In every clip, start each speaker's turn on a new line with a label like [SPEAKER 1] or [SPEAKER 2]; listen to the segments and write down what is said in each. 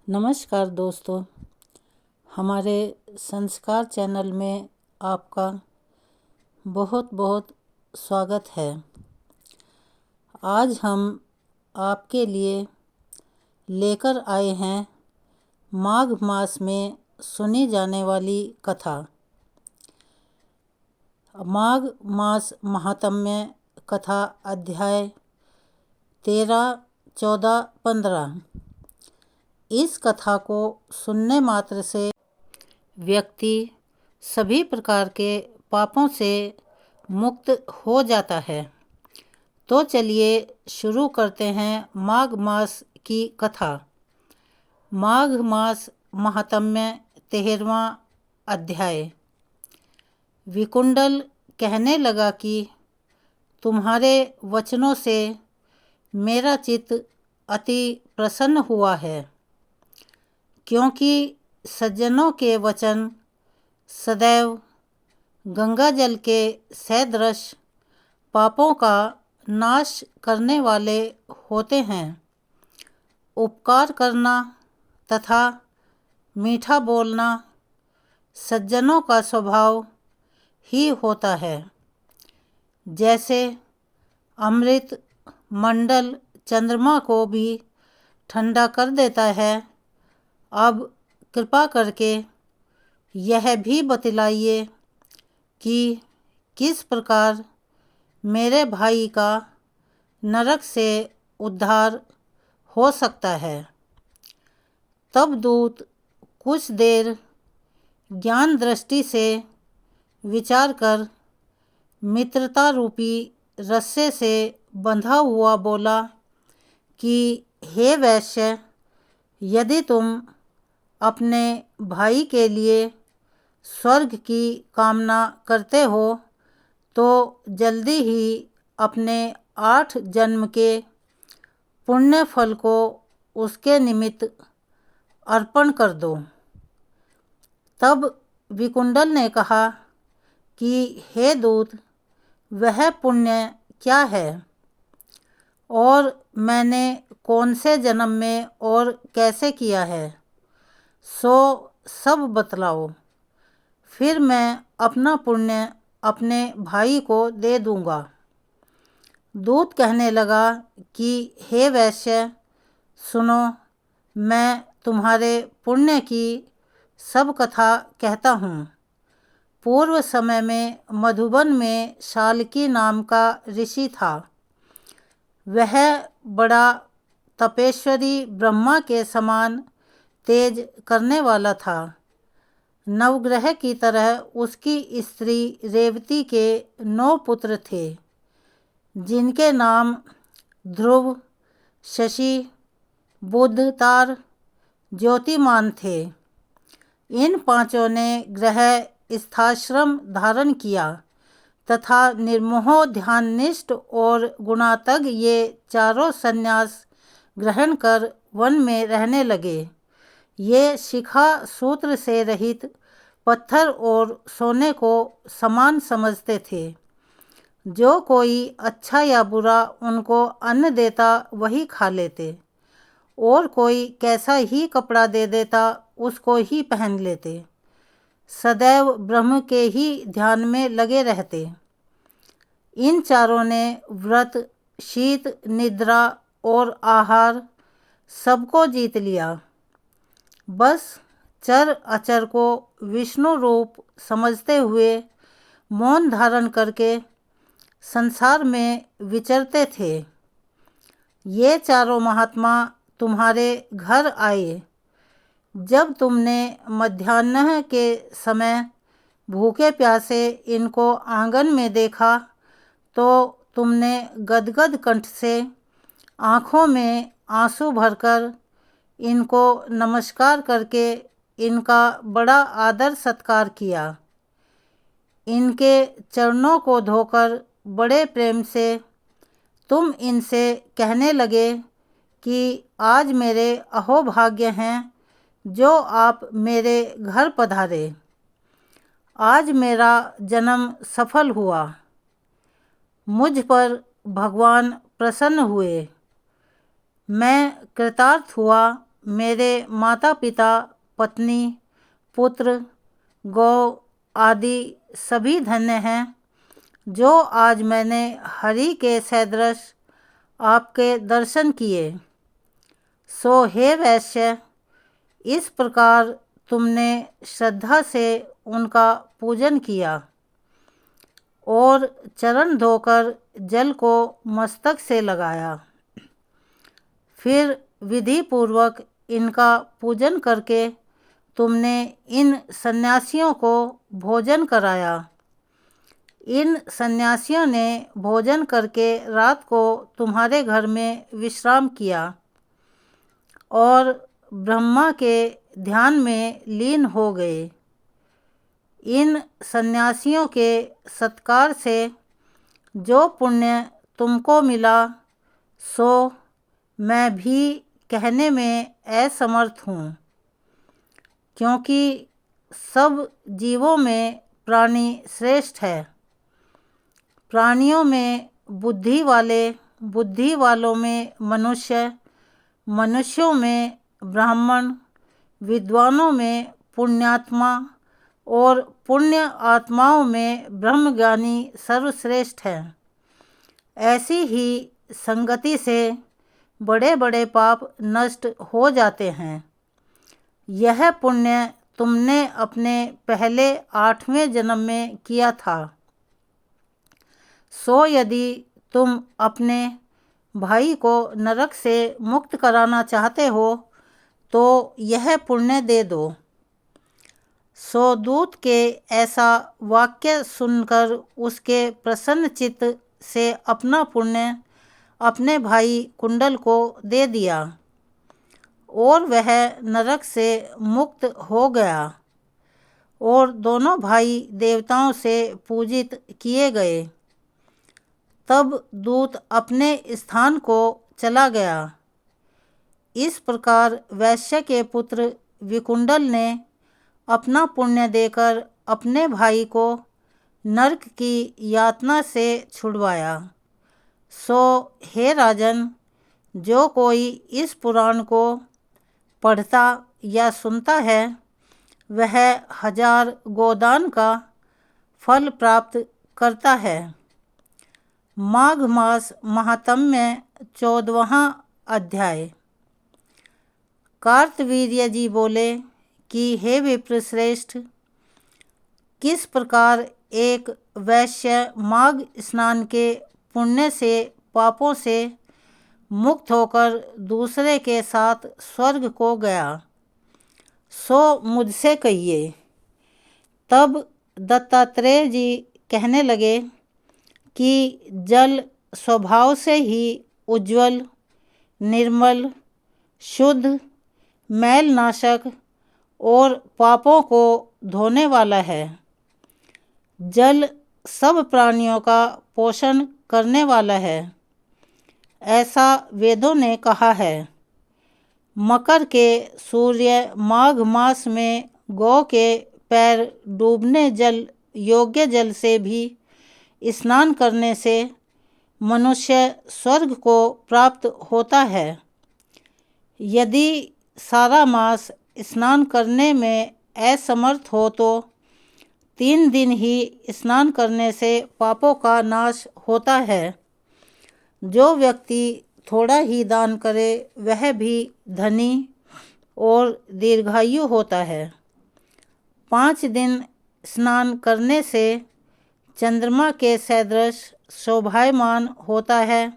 [SPEAKER 1] नमस्कार दोस्तों, हमारे संस्कार चैनल में आपका बहुत बहुत स्वागत है। आज हम आपके लिए लेकर आए हैं माघ मास में सुनी जाने वाली कथा। माघ मास महात्म्य कथा अध्याय 13, 14, 15। इस कथा को सुनने मात्र से व्यक्ति सभी प्रकार के पापों से मुक्त हो जाता है। तो चलिए शुरू करते हैं माघ मास की कथा। माघ मास महात्म्य 13वां अध्याय। विकुंडल कहने लगा कि तुम्हारे वचनों से मेरा चित्त अति प्रसन्न हुआ है, क्योंकि सज्जनों के वचन सदैव गंगा जल के सदृश पापों का नाश करने वाले होते हैं। उपकार करना तथा मीठा बोलना सज्जनों का स्वभाव ही होता है। जैसे अमृत मंडल चंद्रमा को भी ठंडा कर देता है, अब कृपा करके यह भी बतलाइए कि किस प्रकार मेरे भाई का नरक से उद्धार हो सकता है। तब दूत कुछ देर ज्ञान दृष्टि से विचार कर मित्रता रूपी रस्से से बंधा हुआ बोला कि हे वैश्य, यदि तुम अपने भाई के लिए स्वर्ग की कामना करते हो तो जल्दी ही अपने 8 जन्म के पुण्य फल को उसके निमित्त अर्पण कर दो। तब विकुंडल ने कहा कि हे दूत, वह पुण्य क्या है और मैंने कौन से जन्म में और कैसे किया है, सो सब बतलाओ, फिर मैं अपना पुण्य अपने भाई को दे दूंगा। दूत कहने लगा कि हे वैश्य, सुनो, मैं तुम्हारे पुण्य की सब कथा कहता हूँ। पूर्व समय में मधुबन में शाल्की नाम का ऋषि था। वह बड़ा तपेश्वरी ब्रह्मा के समान तेज करने वाला था। नवग्रह की तरह उसकी स्त्री रेवती के 9 पुत्र थे, जिनके नाम ध्रुव, शशि, बुध, तार, ज्योतिमान थे। इन 5 ने ग्रह स्थाश्रम धारण किया तथा निर्मोह, ध्याननिष्ठ और गुणातग ये चारों संन्यास ग्रहण कर वन में रहने लगे। ये शिखा सूत्र से रहित पत्थर और सोने को समान समझते थे। जो कोई अच्छा या बुरा उनको अन्न देता वही खा लेते, और कोई कैसा ही कपड़ा दे देता उसको ही पहन लेते। सदैव ब्रह्म के ही ध्यान में लगे रहते। इन चारों ने व्रत, शीत, निद्रा और आहार सबको जीत लिया। बस चर अचर को विष्णु रूप समझते हुए मौन धारण करके संसार में विचरते थे। ये चारों महात्मा तुम्हारे घर आए। जब तुमने मध्याह्न के समय भूखे प्यासे इनको आंगन में देखा तो तुमने गदगद कंठ से आँखों में आंसू भरकर इनको नमस्कार करके इनका बड़ा आदर सत्कार किया। इनके चरणों को धोकर बड़े प्रेम से तुम इनसे कहने लगे कि आज मेरे अहोभाग्य हैं जो आप मेरे घर पधारे। आज मेरा जन्म सफल हुआ। मुझ पर भगवान प्रसन्न हुए। मैं कृतार्थ हुआ मेरे माता पिता, पत्नी, पुत्र, गौ आदि सभी धन्य हैं, जो आज मैंने हरि के सदृश आपके दर्शन किए। सो हे वैश्य, इस प्रकार तुमने श्रद्धा से उनका पूजन किया और चरण धोकर जल को मस्तक से लगाया। फिर विधि पूर्वक इनका पूजन करके तुमने इन सन्यासियों को भोजन कराया। इन सन्यासियों ने भोजन करके रात को तुम्हारे घर में विश्राम किया और ब्रह्मा के ध्यान में लीन हो गए। इन सन्यासियों के सत्कार से जो पुण्य तुमको मिला, सो मैं भी कहने में असमर्थ हूँ, क्योंकि सब जीवों में प्राणी श्रेष्ठ है। प्राणियों में बुद्धि वाले, बुद्धि वालों में मनुष्य, मनुष्यों में ब्राह्मण, विद्वानों में पुण्यात्मा और पुण्य आत्माओं में ब्रह्मज्ञानी सर्वश्रेष्ठ है। ऐसी ही संगति से बड़े बड़े पाप नष्ट हो जाते हैं। यह पुण्य तुमने अपने पहले 8वें जन्म में किया था। सो यदि तुम अपने भाई को नरक से मुक्त कराना चाहते हो तो यह पुण्य दे दो। सो दूत के ऐसा वाक्य सुनकर उसके प्रसन्न चित्त से अपना पुण्य अपने भाई कुंडल को दे दिया और वह नरक से मुक्त हो गया और दोनों भाई देवताओं से पूजित किए गए। तब दूत अपने स्थान को चला गया। इस प्रकार वैश्य के पुत्र विकुंडल ने अपना पुण्य देकर अपने भाई को नरक की यातना से छुड़वाया। सो हे राजन, जो कोई इस पुराण को पढ़ता या सुनता है, वह 1000 गोदान का फल प्राप्त करता है। माघ मास महात्म्य 14वां अध्याय। कार्तवीर्य जी बोले कि हे विप्रश्रेष्ठ, किस प्रकार एक वैश्य माघ स्नान के पुण्य से पापों से मुक्त होकर दूसरे के साथ स्वर्ग को गया, सो मुझसे कहिए। तब दत्तात्रेय जी कहने लगे कि जल स्वभाव से ही उज्ज्वल, निर्मल, शुद्ध, मैलनाशक और पापों को धोने वाला है। जल सब प्राणियों का पोषण करने वाला है, ऐसा वेदों ने कहा है। मकर के सूर्य माघ मास में गौ के पैर डूबने जल योग्य जल से भी स्नान करने से मनुष्य स्वर्ग को प्राप्त होता है। यदि सारा मास स्नान करने में असमर्थ हो तो 3 दिन ही स्नान करने से पापों का नाश होता है। जो व्यक्ति थोड़ा ही दान करे वह भी धनी और दीर्घायु होता है। 5 दिन स्नान करने से चंद्रमा के सदृश शोभायमान होता है।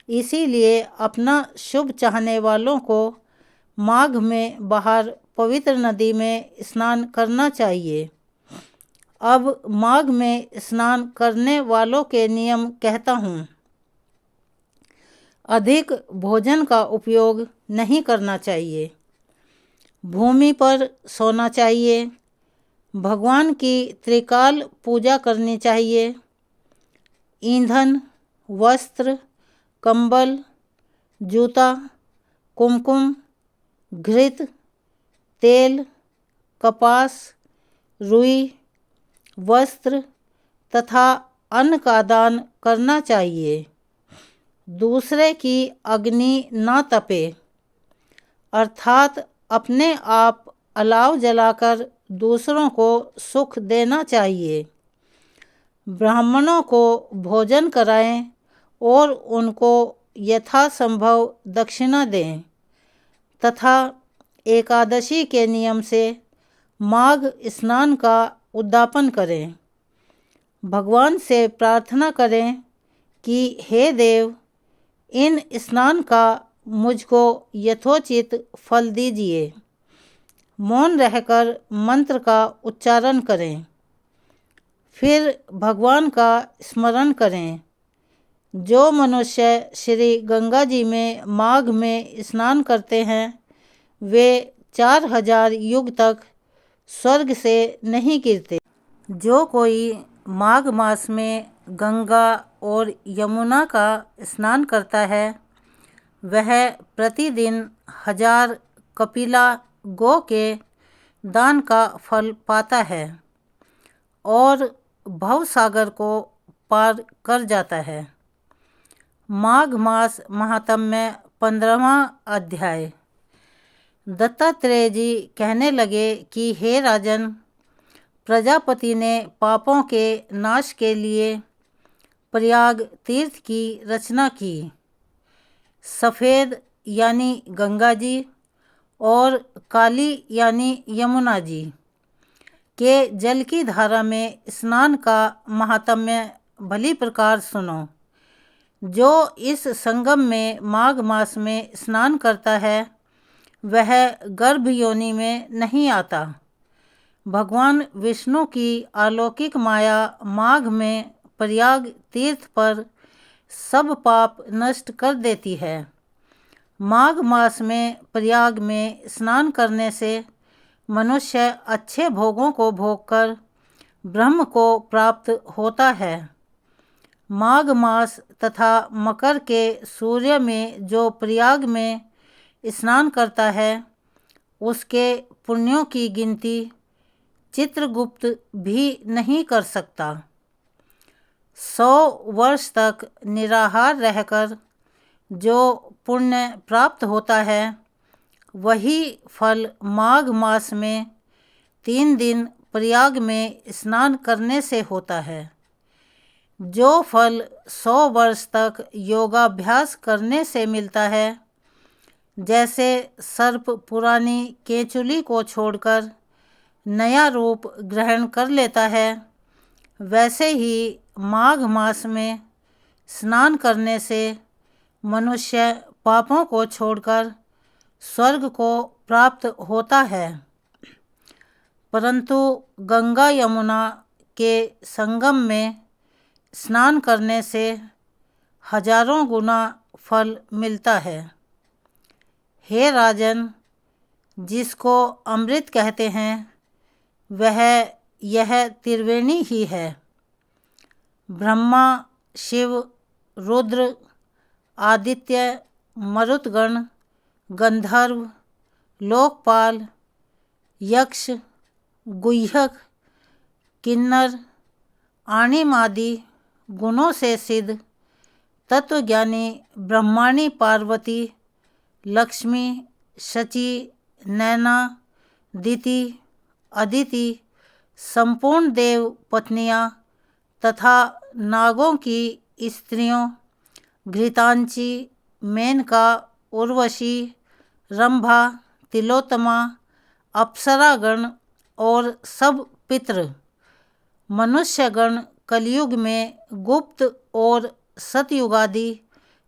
[SPEAKER 1] इसीलिए अपना शुभ चाहने वालों को माघ में बाहर पवित्र नदी में स्नान करना चाहिए। अब माघ में स्नान करने वालों के नियम कहता हूँ। अधिक भोजन का उपयोग नहीं करना चाहिए। भूमि पर सोना चाहिए। भगवान की त्रिकाल पूजा करनी चाहिए। ईंधन, वस्त्र, कंबल, जूता, कुमकुम, घृत, तेल, कपास, रुई, वस्त्र तथा अन्न का दान करना चाहिए। दूसरे की अग्नि न तपे। अर्थात अपने आप अलाव जलाकर दूसरों को सुख देना चाहिए। ब्राह्मणों को भोजन कराएं और उनको यथासंभव दक्षिणा दें तथा एकादशी के नियम से माघ स्नान का उद्यापन करें। भगवान से प्रार्थना करें कि हे देव, इन स्नान का मुझको यथोचित फल दीजिए। मौन रहकर मंत्र का उच्चारण करें। फिर भगवान का स्मरण करें। जो मनुष्य श्री गंगा जी में माघ में स्नान करते हैं वे 4000 युग तक स्वर्ग से नहीं गिरते। जो कोई माघ मास में गंगा और यमुना का स्नान करता है वह प्रतिदिन 1000 कपिला गौ के दान का फल पाता है और भवसागर को पार कर जाता है। माघ मास महात्म्य 15वां अध्याय। दत्तात्रेय जी कहने लगे कि हे राजन, प्रजापति ने पापों के नाश के लिए प्रयाग तीर्थ की रचना की। सफ़ेद यानी गंगा जी और काली यानी यमुना जी के जल की धारा में स्नान का महात्म्य भली प्रकार सुनो। जो इस संगम में माघ मास में स्नान करता है वह गर्भ योनि में नहीं आता। भगवान विष्णु की अलौकिक माया माघ में प्रयाग तीर्थ पर सब पाप नष्ट कर देती है। माघ मास में प्रयाग में स्नान करने से मनुष्य अच्छे भोगों को भोगकर ब्रह्म को प्राप्त होता है। माघ मास तथा मकर के सूर्य में जो प्रयाग में स्नान करता है उसके पुण्यों की गिनती चित्रगुप्त भी नहीं कर सकता। 100 वर्ष तक निराहार रहकर जो पुण्य प्राप्त होता है वही फल माघ मास में 3 दिन प्रयाग में स्नान करने से होता है। जो फल 100 वर्ष तक योगाभ्यास करने से मिलता है, जैसे सर्प पुरानी केंचुली को छोड़कर नया रूप ग्रहण कर लेता है, वैसे ही माघ मास में स्नान करने से मनुष्य पापों को छोड़कर स्वर्ग को प्राप्त होता है। परंतु गंगा यमुना के संगम में स्नान करने से हजारों गुना फल मिलता है। हे राजन, जिसको अमृत कहते हैं वह यह त्रिवेणी ही है। ब्रह्मा, शिव, रुद्र, आदित्य, मरुतगण, गंधर्व, लोकपाल, यक्ष, गुह्यक, किन्नर, आणिम आदि गुणों से सिद्ध तत्वज्ञानी ब्रह्माणी पार्वती, लक्ष्मी, शची, नैना, दिति, अदिति, संपूर्ण देव पत्नियां तथा नागों की स्त्रियों घृतांची, मेनका, उर्वशी, रंभा, तिलोत्तमा, अप्सरागण और सब पितृ, मनुष्यगण कलयुग में गुप्त और सतयुगादि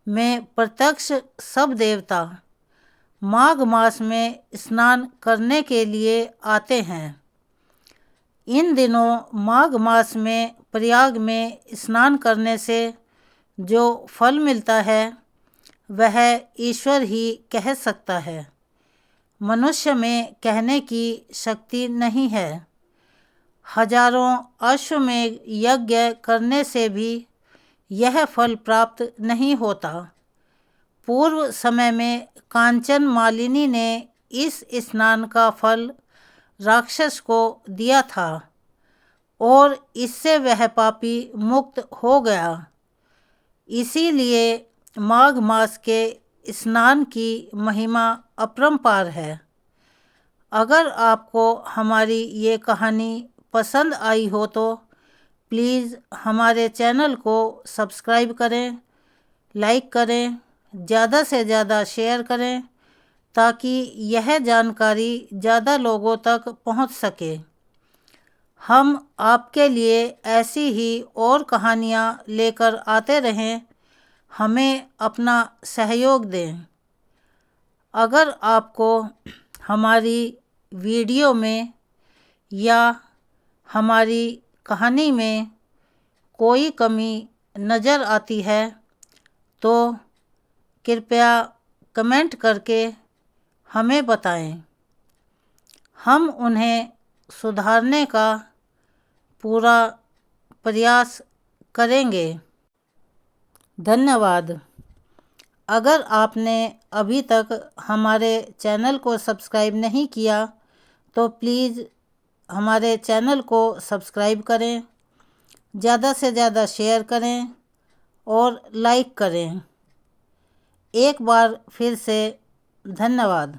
[SPEAKER 1] में प्रत्यक्ष सब देवता माघ मास में स्नान करने के लिए आते हैं। इन दिनों माघ मास में प्रयाग में स्नान करने से जो फल मिलता है वह ईश्वर ही कह सकता है। मनुष्य में कहने की शक्ति नहीं है। हजारों अश्वमेध यज्ञ करने से भी यह फल प्राप्त नहीं होता। पूर्व समय में कांचन मालिनी ने इस स्नान का फल राक्षस को दिया था और इससे वह पापी मुक्त हो गया। इसीलिए माघ मास के स्नान की महिमा अपरंपार है। अगर आपको हमारी ये कहानी पसंद आई हो तो प्लीज़ हमारे चैनल को सब्सक्राइब करें, लाइक करें, ज़्यादा से ज़्यादा शेयर करें ताकि यह जानकारी ज़्यादा लोगों तक पहुंच सके। हम आपके लिए ऐसी ही और कहानियां लेकर आते रहें। हमें अपना सहयोग दें। अगर आपको हमारी वीडियो में या हमारी कहानी में कोई कमी नज़र आती है तो कृपया कमेंट करके हमें बताएं। हम उन्हें सुधारने का पूरा प्रयास करेंगे। धन्यवाद। अगर आपने अभी तक हमारे चैनल को सब्सक्राइब नहीं किया तो प्लीज़ हमारे चैनल को सब्सक्राइब करें, ज़्यादा से ज़्यादा शेयर करें और लाइक करें। एक बार फिर से धन्यवाद।